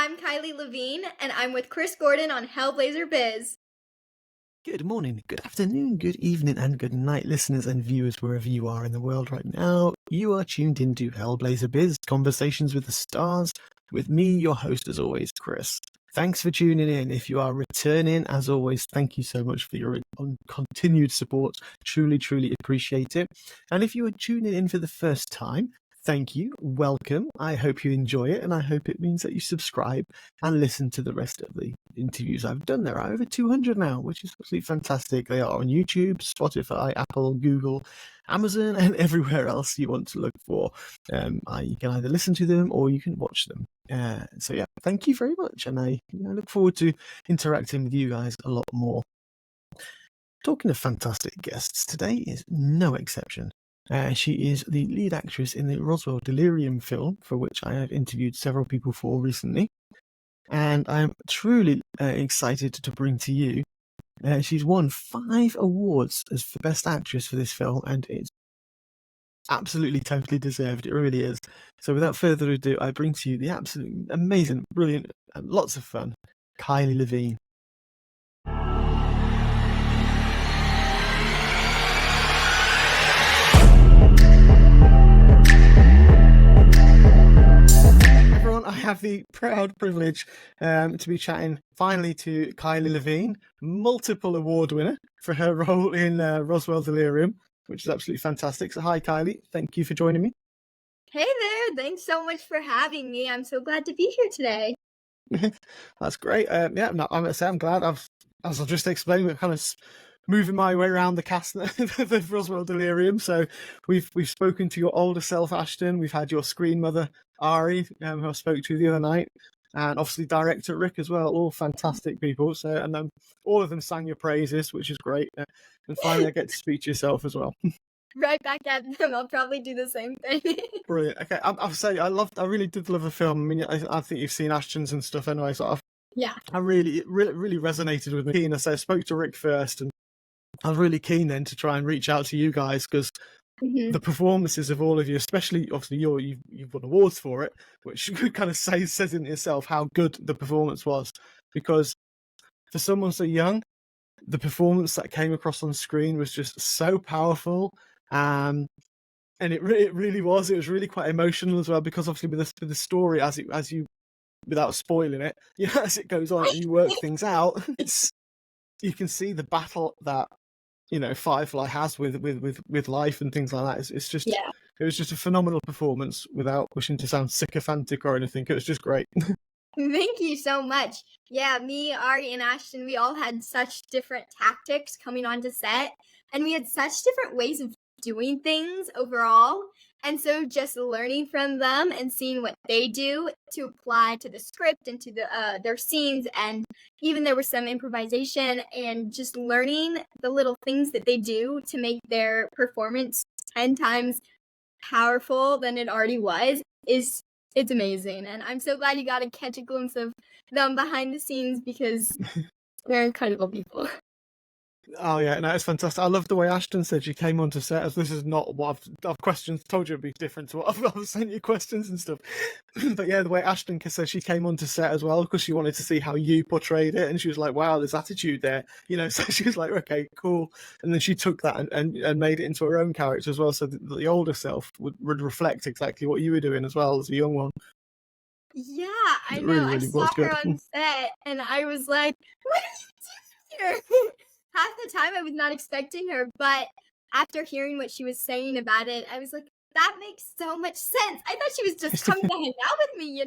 I'm Kylee Levien, and I'm with Chris Gordon on Hellblazer Biz. Good morning, good afternoon, good evening, and good night, listeners and viewers wherever you are in the world right now. You are tuned into Hellblazer Biz, Conversations with the Stars, with me, your host as always, Chris. Thanks for tuning in. If you are returning, as always, thank you so much for your continued support. Truly, truly appreciate it. And if you are tuning in for the first time, thank you. Welcome. I hope you enjoy it, and I hope it means that you subscribe and listen to the rest of the interviews I've done. There are over 200 now, which is absolutely fantastic. They are on YouTube, Spotify, Apple, Google, Amazon, and everywhere else you want to look for. You can either listen to them or you can watch them. So yeah, thank you very much, and I look forward to interacting with you guys a lot more. Talking of fantastic guests, today is no exception. She is the lead actress in the Roswell Delirium film, for which I have interviewed several people for recently. And I'm truly excited to bring to you. She's won 5 awards as the Best Actress for this film, and it's absolutely totally deserved. It really is. So without further ado, I bring to you the absolutely amazing, brilliant, and lots of fun, Kylee Levien. Everyone, I have the proud privilege to be chatting finally to Kylee Levien, multiple award winner for her role in Roswell Delirium, which is absolutely fantastic. So hi Kylee, thank you for joining me. Hey there, thanks so much for having me. I'm so glad to be here today. That's great. I'm glad. As I've just explained, we're kind of moving my way around the cast of Roswell Delirium. So we've spoken to your older self, Ashton. We've had your screen mother, Ari, who I spoke to the other night, and obviously director Rick as well. All fantastic people. So and all of them sang your praises, which is great. And finally, I get to speak to yourself as well. Right back at them. I'll probably do the same thing. Brilliant. Okay, I'll say I really did love the film. I mean, I think you've seen Ashton's and stuff anyway. So Yeah. it really resonated with me. And so I spoke to Rick first, and I was really keen then to try and reach out to you guys because the performances of all of you, especially obviously you've won awards for it, which kind of says in itself how good the performance was. Because for someone so young, the performance that came across on screen was just so powerful. And it really was. It was really quite emotional as well because obviously with the story as you without spoiling it, as it goes on and you work things out, you can see the battle that Firefly has with life and things like that. It's just It was just a phenomenal performance without wishing to sound sycophantic or anything. It was just great. Thank you so much. Yeah, me, Ari, and Ashton, we all had such different tactics coming onto set, and we had such different ways of doing things overall. And so just learning from them and seeing what they do to apply to the script and to their scenes, and even there was some improvisation and just learning the little things that they do to make their performance 10 times powerful than it already was it's amazing. And I'm so glad you got to catch a glimpse of them behind the scenes because they're incredible people. Oh yeah, no, it's fantastic. I love the way Ashton said she came onto set. As this is not what I've questions. Told you it'd be different to what I've sent you questions and stuff. But yeah, the way Ashton said she came onto set as well because she wanted to see how you portrayed it, and she was like, "Wow, there's attitude there," So she was like, "Okay, cool." And then she took that and made it into her own character as well, so that the older self would reflect exactly what you were doing as well as a young one. Yeah, I know. Really, I really saw was her good. on set, and I was like, "What are you doing here?" Half the time, I was not expecting her, but after hearing what she was saying about it, I was like, "That makes so much sense." I thought she was just coming to hang out with me,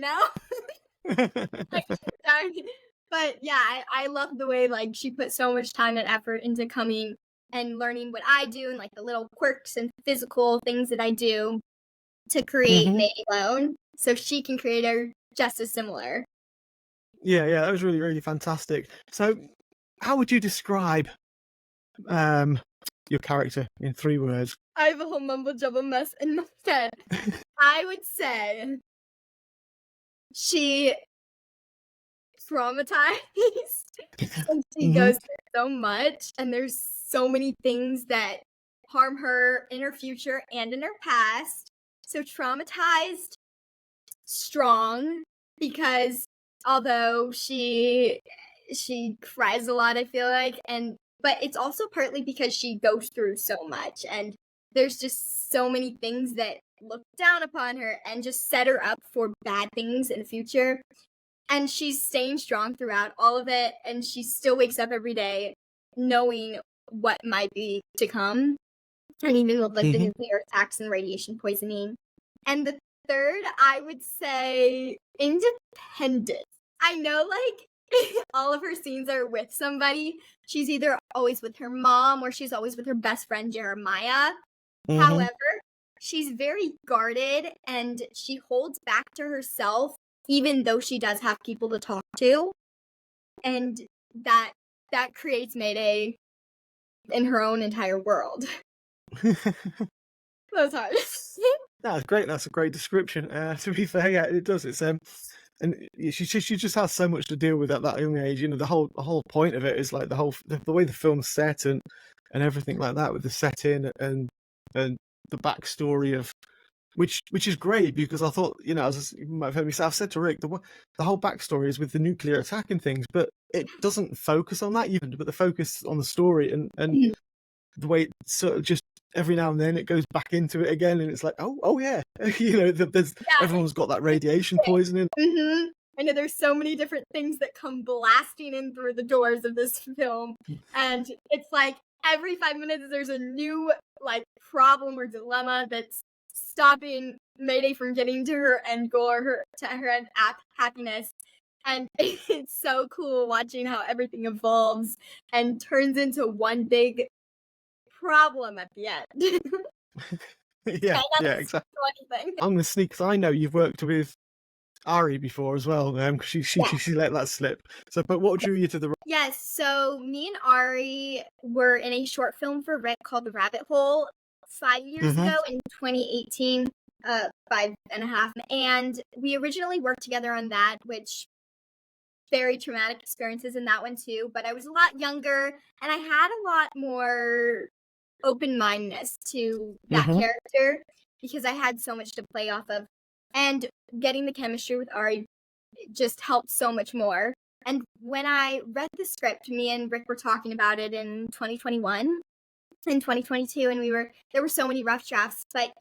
Like, sorry. But yeah, I love the way like she put so much time and effort into coming and learning what I do and like the little quirks and physical things that I do to create Mayday Malone, so she can create her just as similar. Yeah, that was really, really fantastic. So, how would you describe your character in 3 words? I have a whole mumble jumble mess in my head. I would say she traumatized and she goes through so much, and there's so many things that harm her in her future and in her past. So traumatized, strong, because although she cries a lot, I feel like, but it's also partly because she goes through so much, and there's just so many things that look down upon her and just set her up for bad things in the future. And she's staying strong throughout all of it, and she still wakes up every day knowing what might be to come, and even with like the Hmm. nuclear attacks and radiation poisoning. And the third, I would say independence. I know like all of her scenes are with somebody. She's either always with her mom or she's always with her best friend Jeremiah. Hmm. However, she's very guarded and she holds back to herself even though she does have people to talk to. And that creates Mayday in her own entire world. That's hard. That's great. That's a great description. To be fair, yeah, it does. It's and she just has so much to deal with at that young age. You know, the whole point of it is like the way the film's set and everything like that with the setting and the backstory of which is great because I thought, you know, as you might have heard me say, I've said to Rick, the whole backstory is with the nuclear attack and things, but it doesn't focus on that even, but the focus on the story and the way it sort of just every now and then it goes back into it again, and it's like, oh yeah, you know, there's Yeah. everyone's got that radiation poisoning. Mhm. I know there's so many different things that come blasting in through the doors of this film, and it's like every 5 minutes there's a new, like, problem or dilemma that's stopping Mayday from getting to her end goal or her end happiness, and it's so cool watching how everything evolves and turns into one big problem at the end. Yeah, And that's yeah, exactly. so anything. I'm gonna sneak because I know you've worked with Ari before as well. 'Cause she let that slip. So, but what drew you to the? Yes, so me and Ari were in a short film for Rick called The Rabbit Hole 5 years Hmm. ago in 2018, 5.5. And we originally worked together on that, which very traumatic experiences in that one too. But I was a lot younger and I had a lot more open mindedness to that Hmm. character because I had so much to play off of. And getting the chemistry with Ari just helped so much more. And when I read the script, me and Rick were talking about it in 2021 and 2022, and there were so many rough drafts, but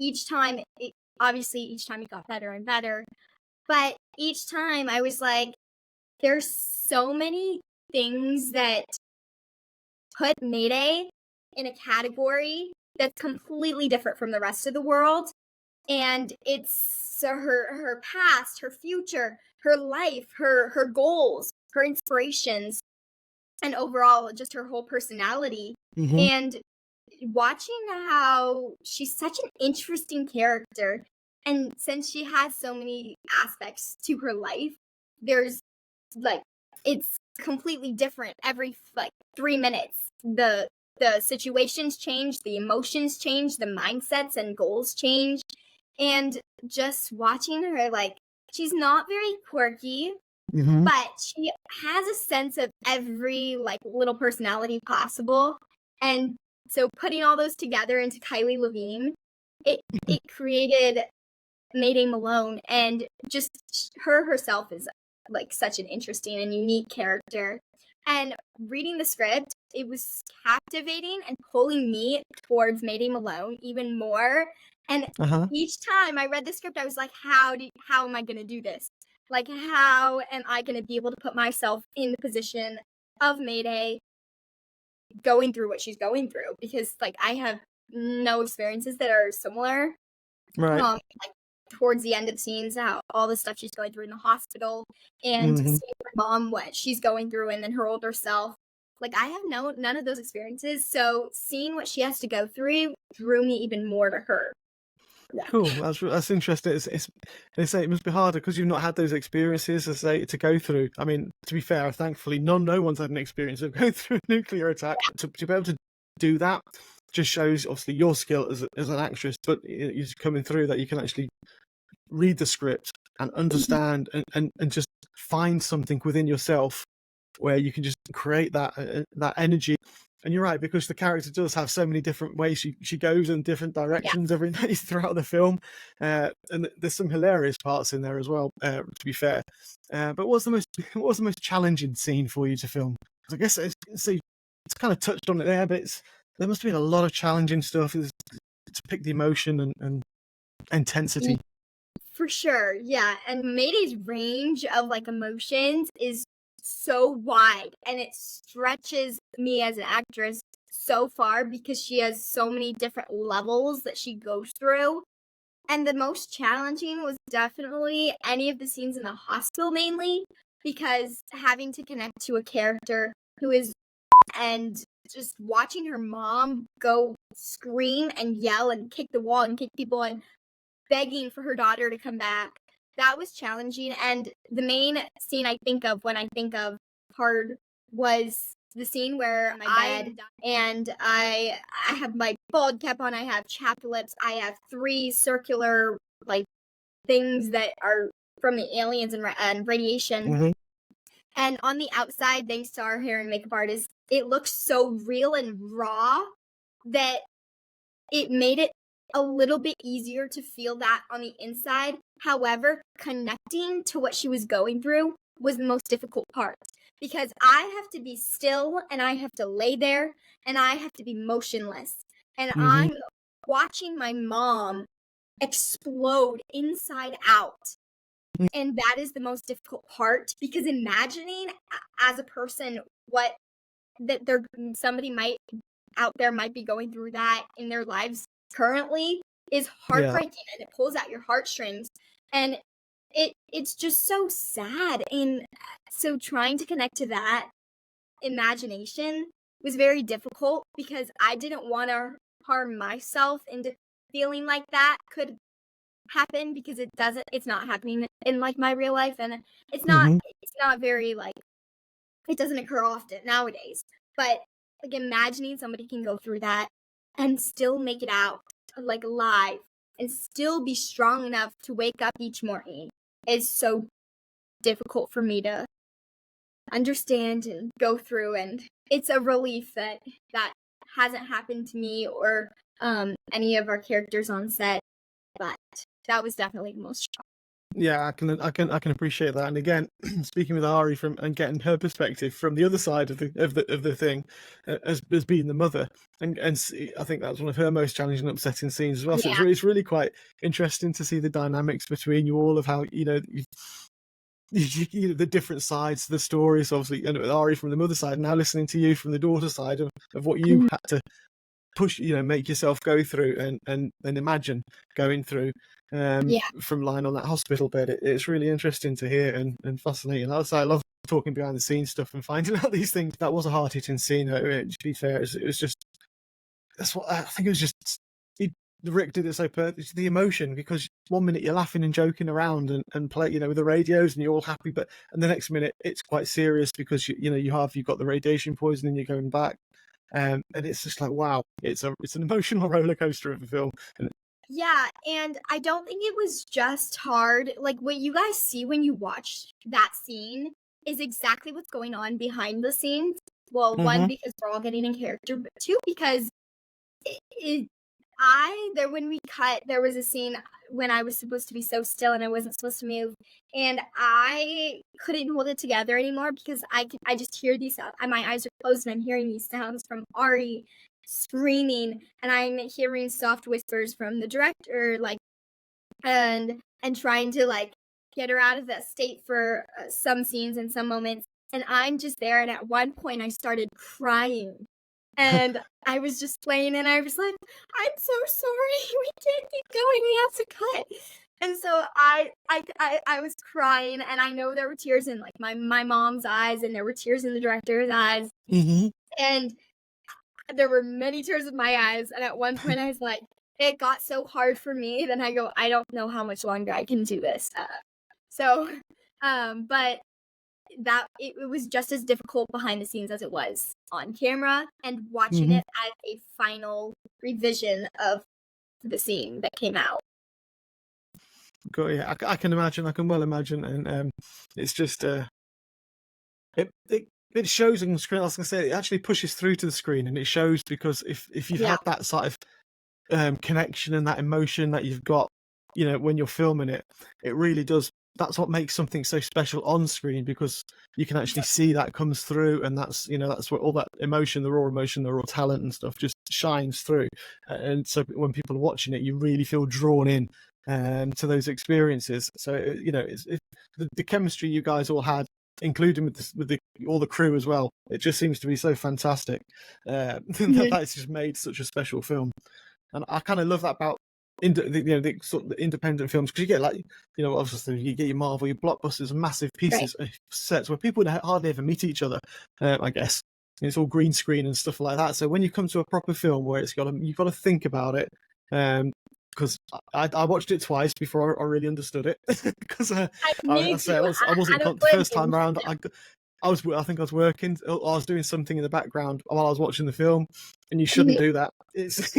obviously each time it got better and better. But each time I was like, there's so many things that put Mayday in a category that's completely different from the rest of the world. And it's so her past, her future, her life, her goals, her inspirations, and overall just her whole personality. Hmm. And watching how she's such an interesting character, and since she has so many aspects to her life, there's like it's completely different every like 3 minutes. The situations change, the emotions change, the mindsets and goals change, and just watching her, like, she's not very quirky, Hmm. but she has a sense of every, like, little personality possible, and so putting all those together into Kylee Levien, it created Mayday Malone, and just her herself is, like, such an interesting and unique character, and reading the script, it was captivating and pulling me towards Mayday Malone even more, and Uh-huh. each time I read the script, I was like, how am I gonna do this? Like, how am I gonna be able to put myself in the position of Mayday going through what she's going through? Because, like, I have no experiences that are similar. Right. Like, towards the end of the scenes, how all the stuff she's going through in the hospital, and Hmm. seeing her mom, what she's going through, and then her older self. Like, I have none of those experiences, so seeing what she has to go through drew me even more to her. Yeah. Cool. That's interesting. It's they say it must be harder because you've not had those experiences to go through. I mean, to be fair, thankfully, no one's had an experience of going through a nuclear attack. To be able to do that just shows obviously your skill as an actress, but you're coming through that you can actually read the script and understand and just find something within yourself where you can just create that energy And you're right, because the character does have so many different ways she goes in different directions every day throughout the film, and there's some hilarious parts in there as well. To be fair, but what was the most challenging scene for you to film? 'Cause I guess it's kind of touched on it there, but there must have been a lot of challenging stuff to pick the emotion and intensity. For sure, yeah, and Mayday's range of, like, emotions is so wide, and it stretches me as an actress so far because she has so many different levels that she goes through, and the most challenging was definitely any of the scenes in the hospital mainly, because having to connect to a character who is and just watching her mom go scream and yell and kick the wall and kick people and begging for her daughter to come back. That was challenging, and the main scene I think of when I think of hard was the scene where I'm in my bed and I have my bald cap on, I have chapped lips, I have 3 circular, like, things that are from the aliens and radiation, Mm-hmm. and on the outside, thanks to our hair and makeup artist, it looks so real and raw that it made it a little bit easier to feel that on the inside. However, connecting to what she was going through was the most difficult part because I have to be still and I have to lay there and I have to be motionless. And Mm-hmm. I'm watching my mom explode inside out. And that is the most difficult part because imagining as a person what that there somebody might out there might be going through that in their lives currently is Yeah. heartbreaking and it pulls at your heartstrings and it's just so sad and so trying to connect to that imagination was very difficult because I didn't want to harm myself into feeling like that could happen because it's not happening in like my real life and Mm-hmm. it's not very like it doesn't occur often nowadays, but, like, imagining somebody can go through that and still make it out, like, alive, and still be strong enough to wake up each morning is so difficult for me to understand and go through, and it's a relief that that hasn't happened to me or, any of our characters on set, but that was definitely the most Yeah, I can appreciate that. And again, speaking with Ari from and getting her perspective from the other side of the thing, as being the mother, I think that's one of her most challenging, upsetting scenes as well. So yeah. it's really quite interesting to see the dynamics between you all of how the different sides to the story. So obviously, with Ari from the mother side, now listening to you from the daughter side of what you had to push, make yourself go through and imagine going through Yeah. from lying on that hospital bed. It's really interesting to hear and fascinating. Also, I love talking behind the scenes stuff and finding out these things. That was a hard hitting scene. To be fair, it was just that's what I think. It was just Rick did it so perfect. The emotion, because 1 minute you're laughing and joking around and play, with the radios and you're all happy, and the next minute it's quite serious because you've got the radiation poisoning, you're going back. And it's just like, wow, it's an emotional roller coaster of a film. Yeah, and I don't think it was just hard. Like what you guys see when you watch that scene is exactly what's going on behind the scenes. Well, one, because we're all getting in character, but two, because it there when we cut, there was a scene when I was supposed to be so still and I wasn't supposed to move, and I couldn't hold it together anymore because I just hear these sounds. My eyes are closed and I'm hearing these sounds from Ari screaming, and I'm hearing soft whispers from the director, like and trying to like get her out of that state for some scenes and some moments. And I'm just there, and at one point I started crying and I was just playing and I was like, "I'm so sorry. We can't keep going. We have to cut." And so I was crying and I know there were tears in like my mom's eyes and there were tears in the director's eyes. Mm-hmm. And there were many tears in my eyes. And at one point I was like, it got so hard for me. Then I go, I don't know how much longer I can do this. But that it was just as difficult behind the scenes as it was on camera and watching it as a final revision of the scene that came out. Yeah, I can imagine. I can well imagine, and it's just it it shows on the screen. I was gonna say it actually pushes through to the screen, and it shows because if you've Yeah. had that sort of connection and that emotion that you've got, when you're filming it, it really does. That's what makes something so special on screen, because you can actually see that comes through, and that's where all that emotion, the raw emotion, the raw talent and stuff just shines through. And so when people are watching it, you really feel drawn in to those experiences. So the chemistry you guys all had, including with all the crew as well, it just seems to be so fantastic. That's just made such a special film. And I kind of love that about the sort of the independent films, because you get obviously you get your Marvel, your blockbusters, and massive pieces of sets where people hardly ever meet each other. I guess it's all green screen and stuff like that. So when you come to a proper film where you've got to think about it, because I watched it twice before I really understood it. Because I Me say too. I wasn't I don't the blame first time you. around. I think I was working. I was doing something in the background while I was watching the film, and you shouldn't do that. It's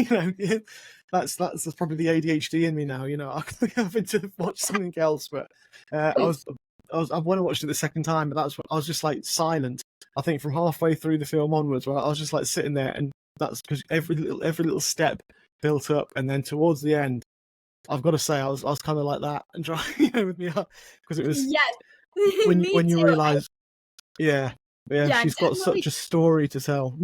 that's probably the ADHD in me now. I'm having to watch something else. But when I watched it the second time, but I was just like silent. I think from halfway through the film onwards, where I was just like sitting there, and that's because every little step built up, and then towards the end, I've got to say I was kind of like that and trying with me up, because it was Yes. Me when you too. realise. Yeah, Yeah, she's got definitely, such a story to tell.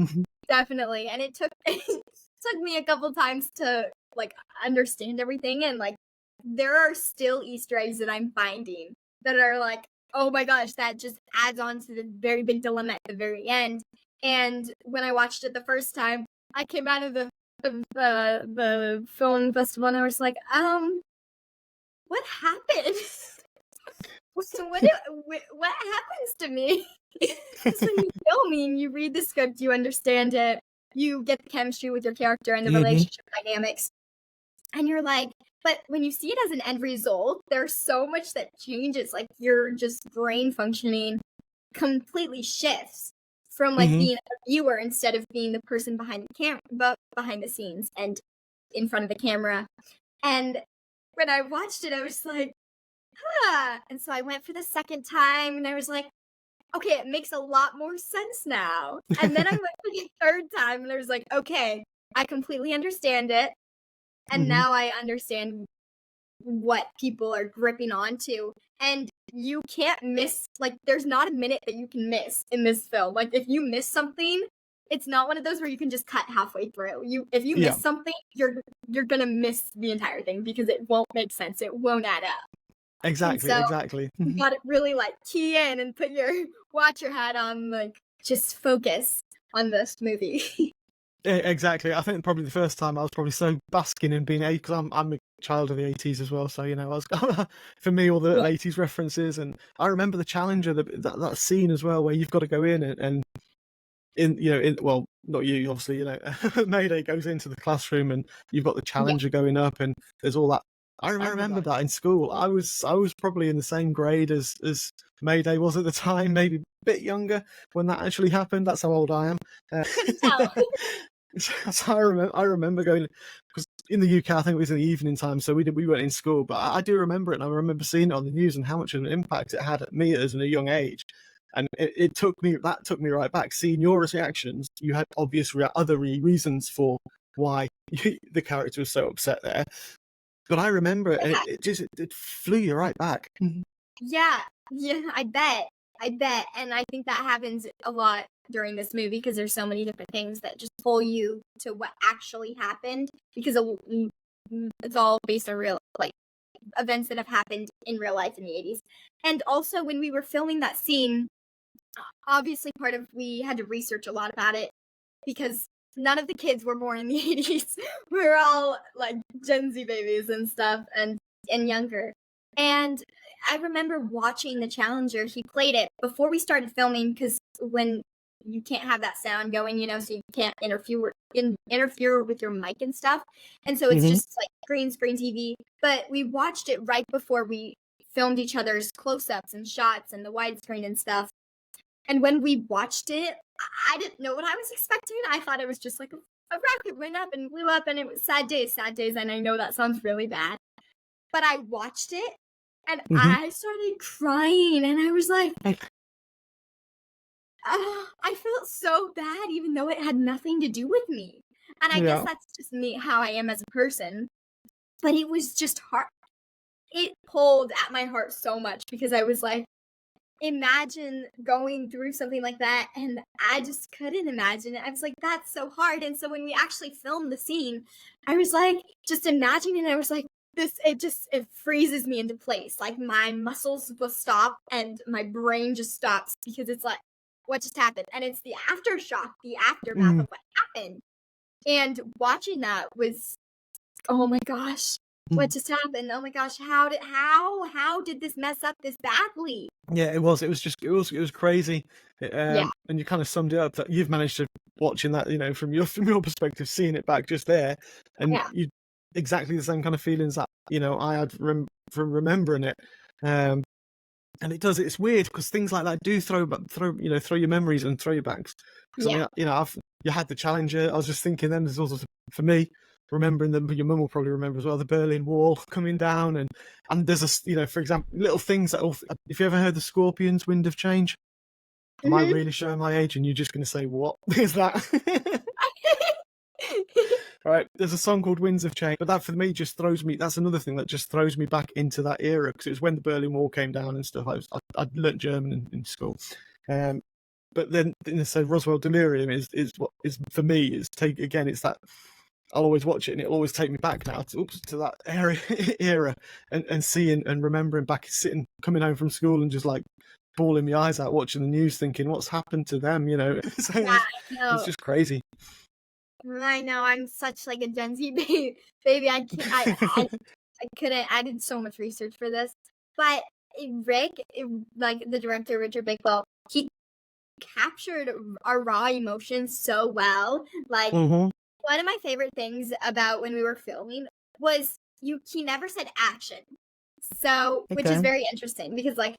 definitely. And it took it took me a couple times to like understand everything, and like there are still Easter eggs that I'm finding that are like, oh my gosh, that just adds on to the very big dilemma at the very end. And when I watched it the first time, I came out of the film festival and I was like, what happened? So what happens to me? Because when you're filming, you read the script, you understand it, you get the chemistry with your character and the Hmm. relationship dynamics, and you're like, but when you see it as an end result, there's so much that changes. Like your just brain functioning completely shifts from like Hmm. being a viewer instead of being the person behind the but behind the scenes and in front of the camera. And when I watched it, I was like, and so I went for the second time and I was like, okay, it makes a lot more sense now. And then I went for the third time and I was like, okay, I completely understand it. And Hmm. now I understand what people are gripping onto. And you can't miss, like, there's not a minute that you can miss in this film. Like, if you miss something, it's not one of those where you can just cut halfway through. If you Yeah, miss something, you're gonna miss the entire thing because it won't make sense. It won't add up. And exactly, so exactly. you gotta really like key in and put your watch your hat on, like just focus on this movie. Exactly. I think probably the first time I was probably so basking in being because I'm a child of the 80s as well. So I was for me all the Yeah. 80s references, and I remember the Challenger, that scene as well where you've got to go in and well, not you obviously, Mayday goes into the classroom and you've got the Yeah. Challenger going up, and there's all that. I Oh remember god. that in school. I was probably in the same grade as Mayday was at the time, maybe a bit younger when that actually happened. That's how old I am. Couldn't tell. So I remember going, because in the UK I think it was in the evening time, so we weren't in school, but I do remember it, and I remember seeing it on the news and how much of an impact it had at me as a young age. And it took me right back. Seeing your reactions, you had obvious other reasons for why the character was so upset there. But I remember it, and Yeah. it flew you right back. Yeah. Yeah, I bet. And I think that happens a lot during this movie because there's so many different things that just pull you to what actually happened because it's all based on real like events that have happened in real life in the 80s. And also when we were filming that scene, obviously part of we had to research a lot about it because none of the kids were born in the 80s. We were all like Gen Z babies and stuff and younger. And I remember watching the Challenger. He played it before we started filming because when you can't have that sound going, so you can't interfere with your mic and stuff. And so it's Hmm. just like green screen TV. But we watched it right before we filmed each other's close-ups and shots and the widescreen and stuff. And when we watched it, I didn't know what I was expecting. I thought it was just like a rocket went up and blew up and it was sad days, and I know that sounds really bad. But I watched it and Hmm. I started crying and I was like, I felt so bad even though it had nothing to do with me. And I guess Yeah. that's just me, how I am as a person. But it was just hard. It pulled at my heart so much because I was like, imagine going through something like that, and I just couldn't imagine it. I was like, "That's so hard," and so when we actually filmed the scene, I was, like, just imagining it, I was like, it freezes me into place, like, my muscles will stop, and my brain just stops because it's like, "What just happened?" And it's the aftershock, the aftermath Mm, of what happened, and watching that was, "Oh my gosh, what mm. just happened? Oh my gosh, how did this mess up this badly?" Yeah, it was. It was just it was crazy. Yeah, And you kind of summed it up that you've managed to watching that, from your perspective, seeing it back just there, and yeah, you exactly the same kind of feelings that I had from remembering it. Um, and it does. It's weird because things like that do throw your memories and throw you backs. Because I yeah. mean, you had the Challenger. I was just thinking then there's also for me remembering them. But your mum will probably remember as well the Berlin Wall coming down and there's for example little things that if you ever heard the Scorpions Wind of Change. Am I Mhm. really showing my age? And you're just going to say what is that? Right, there's a song called Winds of Change, but that for me just throws me. That's another thing that just throws me back into that era because it was when the Berlin Wall came down and stuff. I'd learnt German in school, um, but then so Roswell Delirium is what is for me is take again. It's that I'll always watch it and it'll always take me back now to that era and seeing and remembering back sitting coming home from school and just like bawling my eyes out watching the news, thinking what's happened to them. So Yeah, I it's know. just crazy. I know, I'm such, like, a Gen Z baby, I couldn't I did so much research for this, but, Rick, like, the director, Richard Bickwell, he captured our raw emotions so well, like, Hmm. one of my favorite things about when we were filming was he never said action, so which is Okay. very interesting because, like,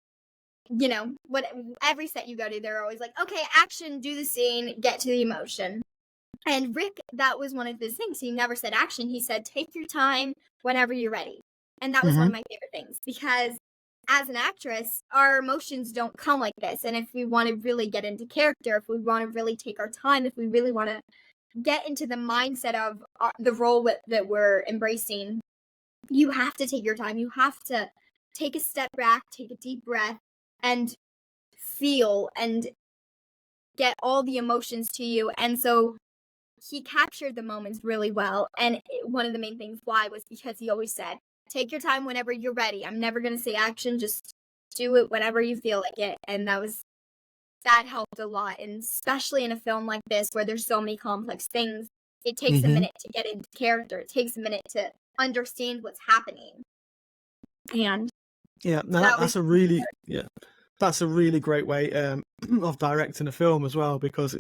what every set you go to, they're always like, "Okay, action, do the scene, get to the emotion." And Rick, that was one of his things. He never said action. He said, take your time whenever you're ready. And that was one Hmm. of my favorite things because as an actress, our emotions don't come like this. And if we want to really get into character, if we want to really take our time, if we really want to get into the mindset of the role that we're embracing, you have to take your time. You have to take a step back, take a deep breath, and feel and get all the emotions to you. And so he captured the moments really well, and one of the main things why was because he always said, "Take your time whenever you're ready. I'm never gonna say action, just do it whenever you feel like it," and that helped a lot, and especially in a film like this where there's so many complex things, it takes a Hmm. minute to get into character. It takes a minute to understand what's happening, and Yeah, no, that was that's a really great way of directing a film as well because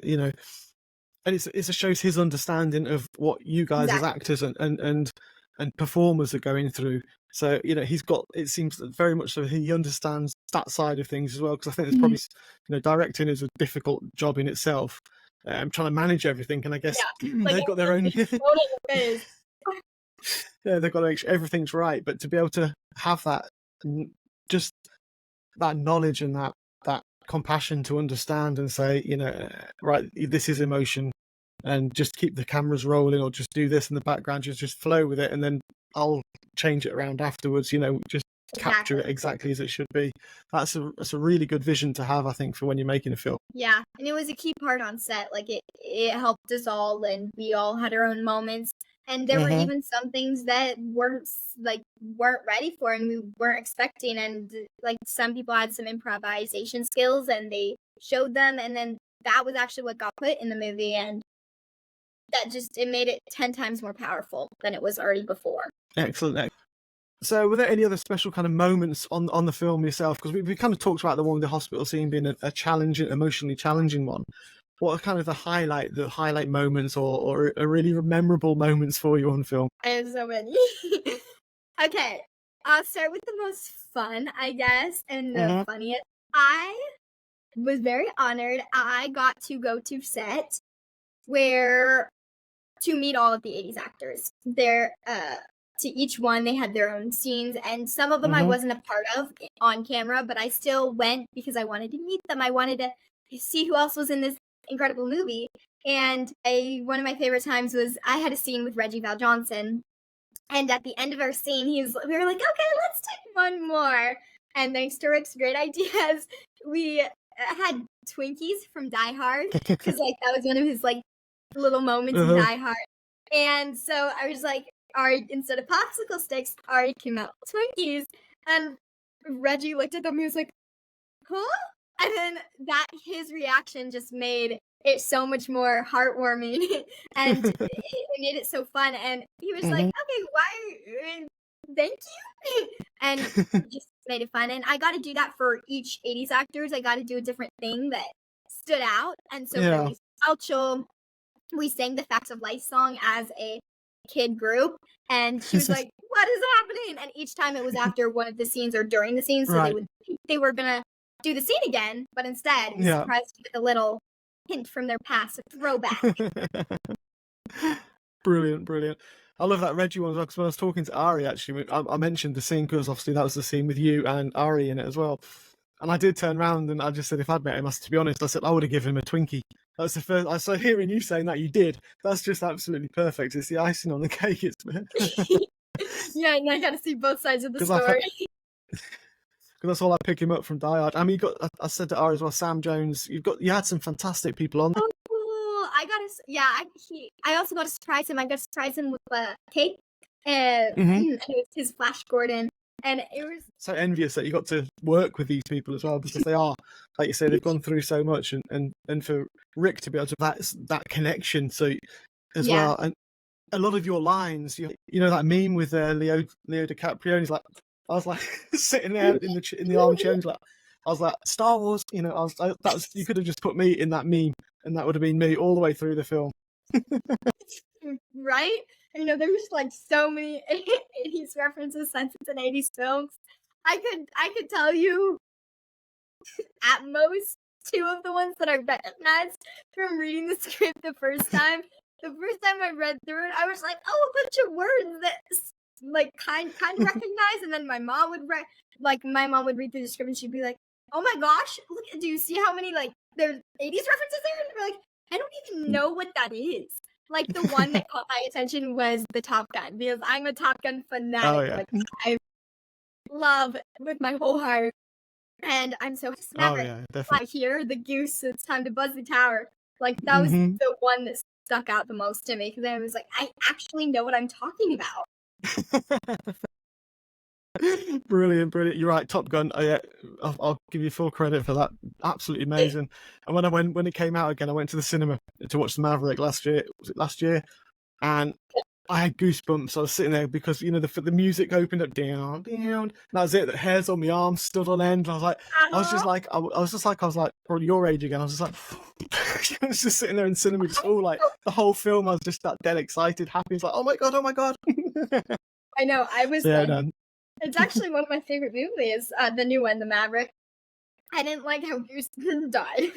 and it shows his understanding of what you guys as exactly. actors and performers are going through. So he's got it seems that very much so he understands that side of things as well because I think there's Mhm. probably directing is a difficult job in itself. Trying to manage everything, and I guess Yeah. Like, they've got their own. exploding your face. Yeah, they've got to make sure everything's right, but to be able to have that, just that knowledge and that compassion to understand and say, right, this is emotion, and just keep the cameras rolling, or just do this in the background, just flow with it, and then I'll change it around afterwards. Just capture Exactly. it exactly as it should be. That's a really good vision to have, I think, for when you're making a film. Yeah, and it was a key part on set, like, it helped us all, and we all had our own moments, and there were Hmm. even some things that weren't ready for and we weren't expecting, and, like, some people had some improvisation skills, and they showed them, and then that was actually what got put in the movie, and that just it made it 10 times more powerful than it was already before. Excellent. So, were there any other special kind of moments on the film yourself? Because we kind of talked about the one with the hospital scene being a challenging, emotionally challenging one. What are kind of the highlight moments, or are really memorable moments for you on film? I have so many. Okay, I'll start with the most fun, I guess, and the Hmm. funniest. I was very honored. I got to go to set where to meet all of the 80s actors. To each one they had their own scenes, and some of them I Hmm. wasn't a part of on camera, but I still went because I wanted to meet them. I wanted to see who else was in this incredible movie. And one of my favorite times was I had a scene with Reggie Val Johnson. And at the end of our scene, we were like, okay, let's take one more. And thanks to Rick's great ideas, we had Twinkies from Die Hard, because like that was one of his like little moments in Die Hard. And so I was like, Ari, instead of popsicle sticks, Ari came out with Twinkies. And Reggie looked at them, he was like, huh? And then his reaction just made it so much more heartwarming, and it made it so fun. And he was like, okay, why, thank you. And just made it fun. And I got to do that for each 80s actors. I got to do a different thing that stood out. And so for Lisa Alcho, we sang the Facts of Life song as a kid group, and she was like, what is happening? And each time it was after one of the scenes or during the scene, so they were gonna do the scene again, but instead surprised with a little hint from their past, a throwback. Brilliant. I love that Reggie one as well, because when I was talking to Ari, actually, I mentioned the scene because obviously that was the scene with you and Ari in it as well. And I did turn around and I just said, if I'd met him, to be honest, I said I would have given him a Twinkie. That's the first. I saw hearing you saying that you did. That's just absolutely perfect. It's the icing on the cake. Yeah, and I got to see both sides of the story. Because that's all I pick him up from Die Hard. I mean, I said to Ari as well, Sam Jones. You had some fantastic people on there. Oh, cool! I also got to surprise him. I got to surprise him with a cake, and it was his Flash Gordon. And it was so envious that you got to work with these people as well, because they are, like you say, they've gone through so much, and for Rick to be able to that connection, so as well, and a lot of your lines, you know that meme with Leo DiCaprio, he's like, I was like sitting there in the armchair, and like, I was like, Star Wars, you know, you could have just put me in that meme, and that would have been me all the way through the film. Right? You know, there's like so many 80s references since it's an 80s film. I could tell you at most 2 of the ones that I recognized from reading the script the first time. The first time I read through it, I was like, oh, a bunch of words that like kind of recognize. And then my mom would read through the script and she'd be like, oh my gosh, look, do you see how many like there's 80s references there? And we're like, I don't even know what that is. Like the one that caught my attention was the Top Gun, because I'm a Top Gun fanatic. Oh, yeah. Like I love with my whole heart. And I'm so Maverick. Oh, yeah, definitely. I hear the goose, it's time to buzz the tower. Like that was the one that stuck out the most to me, because I was like, I actually know what I'm talking about. Brilliant. You're right, Top Gun. I'll give you full credit for that. Absolutely amazing. And when it came out again, I went to the cinema to watch the Maverick last year. Was it last year? And I had goosebumps. I was sitting there because, you know, the music opened up, down. And that was it. The hairs on my arms stood on end. And I was like, I was like, probably your age again. I was just like, I was just sitting there in cinema, just all like the whole film. I was just that dead excited, happy. It's like, oh my god. I know. I was. It's actually one of my favorite movies. The new one, The Maverick. I didn't like how Goose died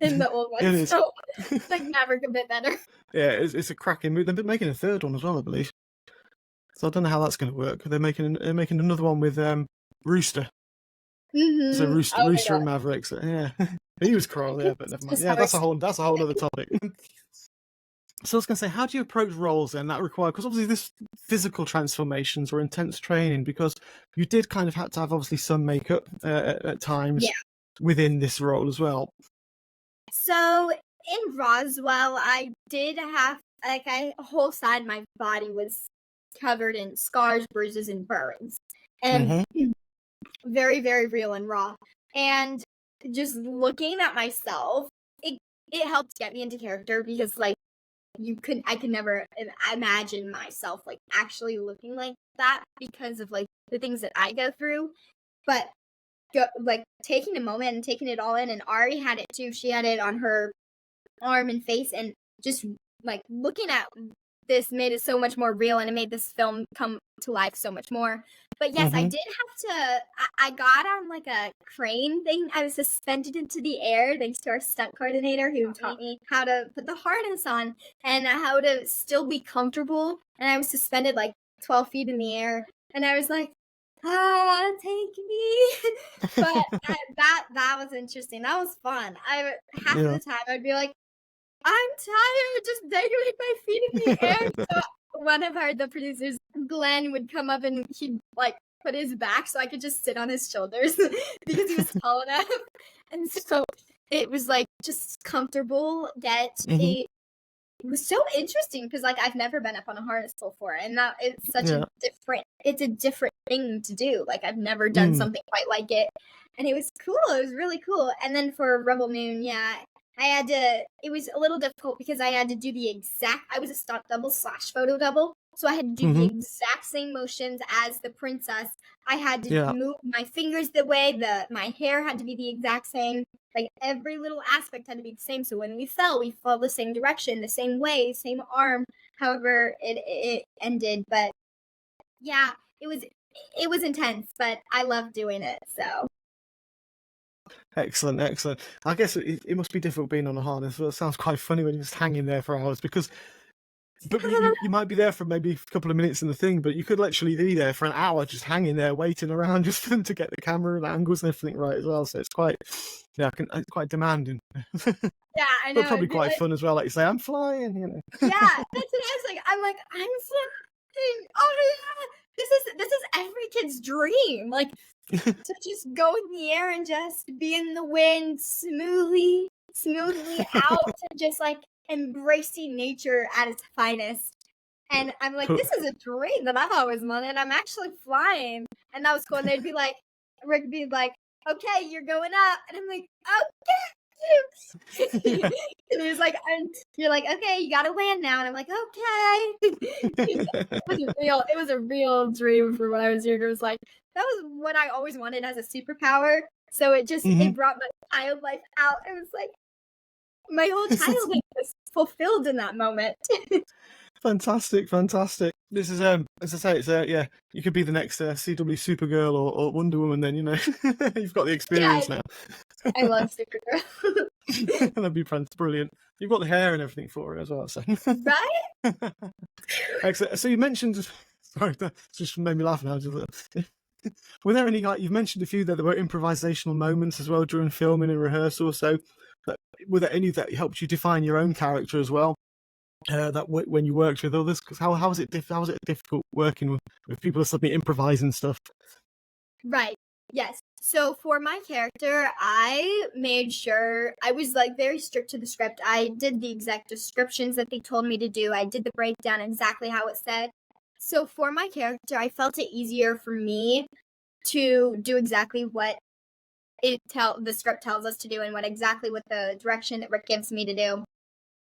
in the old one, so I like Maverick a bit better. Yeah, it's a cracking movie. They've been making a third one as well, I believe. So I don't know how that's going to work. They're making another one with Rooster. So Rooster and Maverick. So, yeah, he was cruel, yeah, but never mind. Yeah, that's a whole other topic. So I was going to say, how do you approach roles then that require, because obviously this physical transformations or intense training, because you did kind of have to have obviously some makeup at times within this role as well. So in Roswell, I did have a whole side of my body was covered in scars, bruises, and burns, and very, very real and raw. And just looking at myself, it helped get me into character, because like I could never imagine myself like actually looking like that because of like the things that I go through. But like taking a moment and taking it all in, and Ari had it too. She had it on her arm and face, and just like looking at this made it so much more real, and it made this film come to life so much more. But yes, I did have to, I got on like a crane thing. I was suspended into the air thanks to our stunt coordinator, who taught me how to put the harness on and how to still be comfortable. And I was suspended like 12 feet in the air. And I was like, "Oh, take me." But that was interesting. That was fun. I half of Yeah. the time I'd be like, "I'm tired, just dangling my feet in the air." So one of the producers, Glenn, would come up and he'd like put his back so I could just sit on his shoulders because he was tall enough. And so it was like just comfortable, yet Hmm. it was so interesting because like I've never been up on a harness before, and that it's such Yeah. a different thing to do. Like I've never done Mm. something quite like it, and it was cool. It was really cool. And then for Rebel Moon, yeah, I had to. It was a little difficult because I had to do the exact. I was a stunt double slash photo double, so I had to do the Hmm. exact same motions as the princess. I had to Yeah. move my fingers the way my hair had to be the exact same. Like every little aspect had to be the same. So when we fell the same direction, the same way, same arm. However, it ended. But yeah, it was intense, but I loved doing it. So Excellent, excellent. I guess it must be difficult being on a harness. Well, it sounds quite funny when you're just hanging there for hours because, but you might be there for maybe a couple of minutes in the thing, but you could literally be there for an hour just hanging there waiting around just for them to get the camera and angles and everything right as well. So it's quite, yeah, it's quite demanding, yeah, I but know. probably It'd be quite like, fun as well. Like you say, I'm flying, you yeah, know. that's what I was like. I'm flying. Oh yeah, this is every kid's dream. Like to just go in the air and just be in the wind smoothly out and just like embracing nature at its finest. And I'm like, Cool. this is a dream that I've always wanted. I'm actually flying. And that was cool. And they'd be like, Rick would be like, okay, you're going up. And I'm like, okay. Yeah. And he was like, and you're like, okay, you gotta land now. And I'm like, okay. It was a real dream for when I was younger. It was like, that was what I always wanted as a superpower. So Hmm. it brought my child life out. It was like my whole childhood was fulfilled in that moment. Fantastic, fantastic. This is as I say, it's yeah, you could be the next CW Supergirl or Wonder Woman. Then you know you've got the experience Yeah, now. I love Supergirl. That'd be brilliant. You've got the hair and everything for it as well. So Right? excellent. So you mentioned, sorry, that just made me laugh now. Were there any, like you've mentioned a few there were improvisational moments as well during filming and rehearsal? So were there any that helped you define your own character as well? When you worked with others, because how was it difficult working with people who suddenly improvise and stuff? Right. Yes. So for my character, I made sure I was like very strict to the script. I did the exact descriptions that they told me to do. I did the breakdown exactly how it said. So for my character, I felt it easier for me to do exactly what the script tells us to do and what the direction that Rick gives me to do.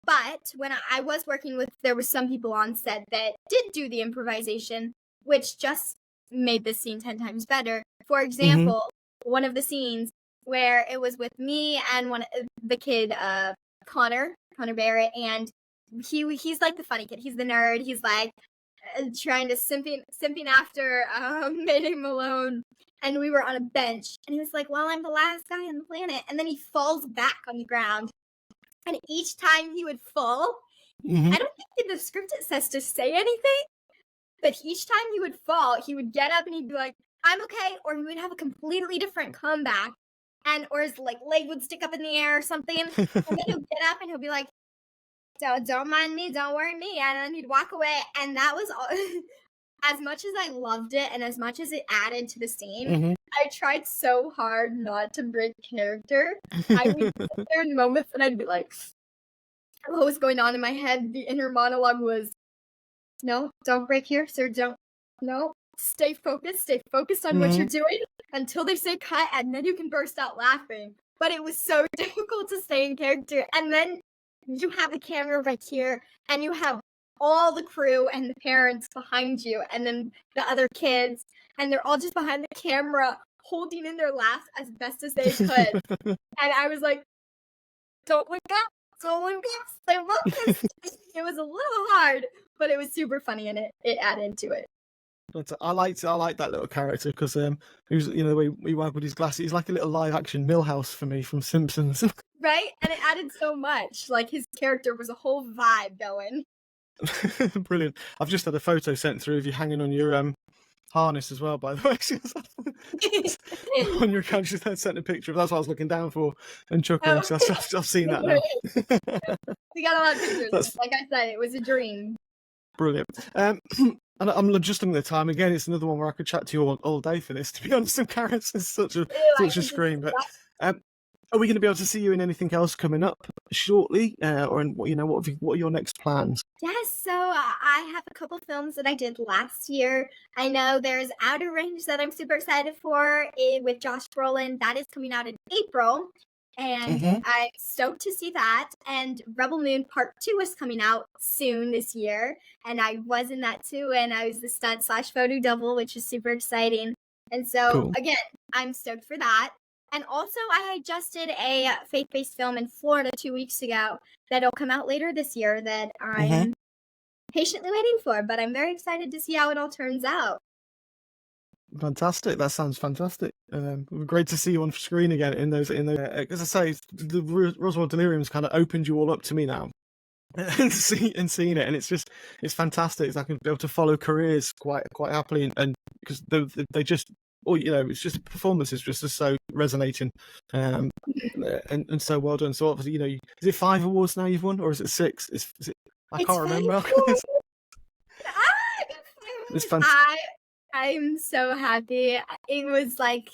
But when I was working with, there were some people on set that did do the improvisation, which just made the scene 10 times better. For Hmm. example, one of the scenes where it was with me and the kid, Connor Barrett, and he's like the funny kid. He's the nerd. He's like trying to simping after Mayday Malone. And we were on a bench, and he was like, "Well, I'm the last guy on the planet," and then he falls back on the ground. And each time he would fall, Hmm. I don't think in the script it says to say anything, but each time he would fall, he would get up and he'd be like, "I'm okay," or he would have a completely different comeback, and or his like leg would stick up in the air or something, and then he'll get up and he'll be like, don't mind me, don't worry me," and then he'd walk away, and that was all. As much as I loved it and as much as it added to the scene, Hmm. I tried so hard not to break character. I would sit there in moments and I'd be like, what was going on in my head? The inner monologue was, no, don't break here, sir. Don't, no, stay focused on what you're Hmm. doing until they say cut, and then you can burst out laughing. But it was so difficult to stay in character. And then you have the camera right here, and you have all the crew and the parents behind you, and then the other kids, and they're all just behind the camera holding in their laughs as best as they could. And I was like, don't look up. Don't look up. Stay focused. It was a little hard, but it was super funny and it added to it. But I like that little character because he was, you know, the way he waggled his glasses. He's like a little live action Millhouse for me from Simpsons. Right? And it added so much. Like his character was a whole vibe going. Brilliant. I've just had a photo sent through of you hanging on your harness as well, by the way. On your account, she sent a picture of that's what I was looking down for and chuckling. Oh. So I've seen that now. We got a lot of pictures. That's Like I said, it was a dream. brilliant. And I'm just looking at the time again. It's another one where I could chat to you all day for this. To be honest, I'm carrying such a scream. But are we going to be able to see you in anything else coming up shortly, or in what are your next plans? Yes, so I have a couple films that I did last year. I know there's Outer Range that I'm super excited for with Josh Brolin. That is coming out in April, and I'm stoked to see that. And Rebel Moon Part 2 is coming out soon this year, and I was in that too, and I was the stunt/photo double, which is super exciting. And so, Cool. again, I'm stoked for that. And also, I just did a faith-based film in Florida 2 weeks ago that'll come out later this year that I'm patiently waiting for, but I'm very excited to see how it all turns out. Fantastic! That sounds fantastic. Great to see you on screen again in those. As I say, the Roswell Delirium's kind of opened you all up to me now, and seeing it, and it's fantastic. I can be able to follow careers quite happily, and because they just. Or it's just the performance is just so resonating, and so well done. So obviously, is it 5 awards now you've won, or is it 6? I can't remember. It's fantastic. I'm so happy. It was like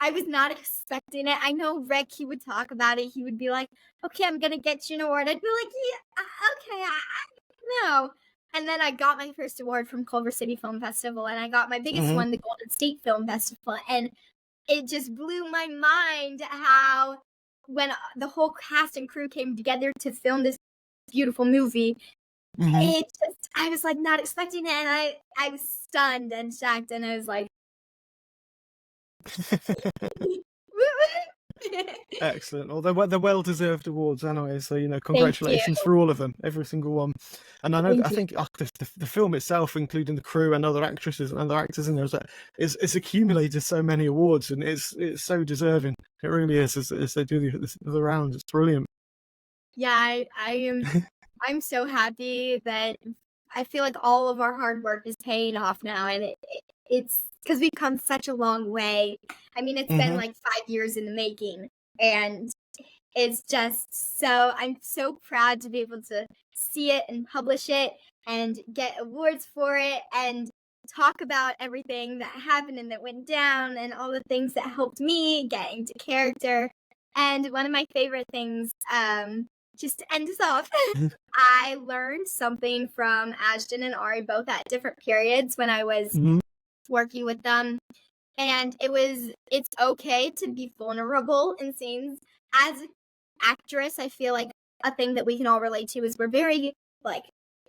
I was not expecting it. I know Rick, he would talk about it. He would be like, "Okay, I'm gonna get you an award." I'd be like, "Yeah, okay, I know." And then I got my first award from Culver City Film Festival, and I got my biggest one, the Golden State Film Festival. And it just blew my mind how when the whole cast and crew came together to film this beautiful movie, I was like not expecting it, and I was stunned and shocked, and I was like, Excellent. Well, they're well-deserved awards anyway, so congratulations for all of them, every single one. And I think the film itself, including the crew and other actresses and other actors in there, it's accumulated so many awards, and it's so deserving. It really is, as they do the rounds. It's brilliant. Yeah, I'm so happy that I feel like all of our hard work is paying off now, and it's because we've come such a long way. I mean, it's been like 5 years in the making, and it's just I'm so proud to be able to see it and publish it and get awards for it and talk about everything that happened and that went down and all the things that helped me get into character. And one of my favorite things, just to end us off, I learned something from Ashton and Ari, both at different periods when I was working with them. And it's okay to be vulnerable in scenes. As an actress, I feel like a thing that we can all relate to is we're very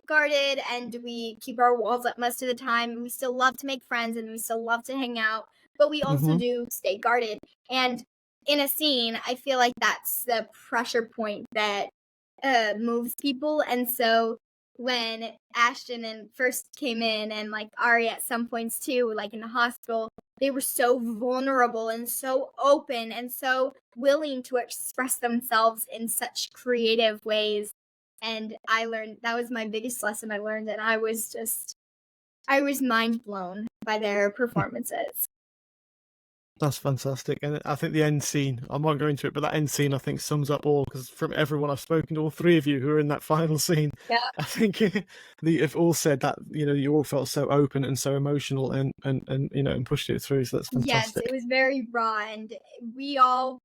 guarded, and we keep our walls up most of the time. We still love to make friends, and we still love to hang out, but we also do stay guarded. And in a scene, I feel like that's the pressure point that moves people. And so when Ashton first came in, and Ari at some points too, in the hospital, they were so vulnerable and so open and so willing to express themselves in such creative ways. And I learned, that was my biggest lesson I learned, and I was mind blown by their performances. That's fantastic. And I think the end scene, I won't go into it, but that end scene I think sums up all, because from everyone I've spoken to, all three of you who are in that final scene, I think you've all said that, you all felt so open and so emotional and pushed it through. So that's fantastic. Yes, it was very raw, and we all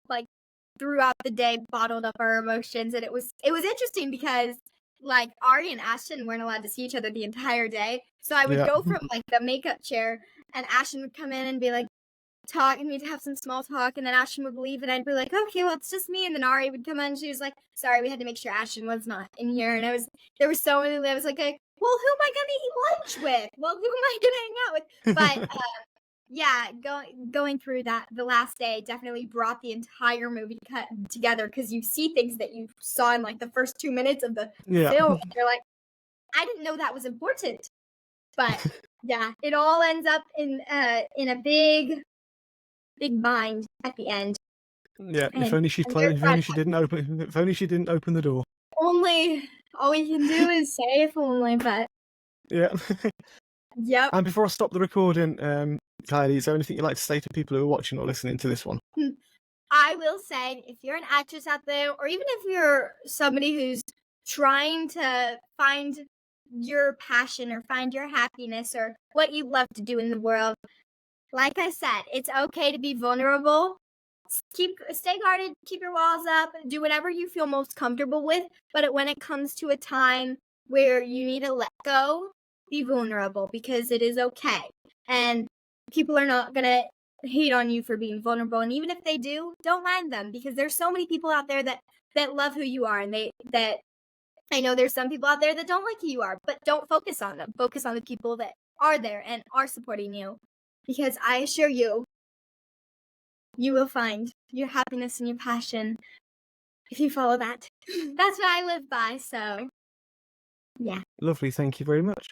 throughout the day bottled up our emotions, and it was interesting because Ari and Ashton weren't allowed to see each other the entire day. So I would go from the makeup chair, and Ashton would come in and be talk, and we'd have some small talk, and then Ashton would leave, and I'd be like, okay, well, it's just me. And then Ari would come in, and she was like, sorry, we had to make sure Ashton was not in here. And there was so many, I was like, well, who am I gonna eat lunch with? Well, who am I gonna hang out with? But yeah, going through that, the last day definitely brought the entire movie together, because you see things that you saw in the first 2 minutes of the film, and you're like, I didn't know that was important. But yeah, it all ends up in a big bind at the end. Yeah, if only she didn't open the door. All we can do is say if only, but yeah. Yep. And before I stop the recording, Kylie, is there anything you'd like to say to people who are watching or listening to this one? I will say, if you're an actress out there, or even if you're somebody who's trying to find your passion or find your happiness or what you love to do in the world, like I said, it's okay to be vulnerable. Stay guarded, keep your walls up, do whatever you feel most comfortable with. But when it comes to a time where you need to let go, be vulnerable, because it is okay. And people are not gonna hate on you for being vulnerable. And even if they do, don't mind them, because there's so many people out there that love who you are, and that I know there's some people out there that don't like who you are, but don't focus on them. Focus on the people that are there and are supporting you. Because I assure you, you will find your happiness and your passion if you follow that. That's what I live by, so yeah. Lovely, thank you very much.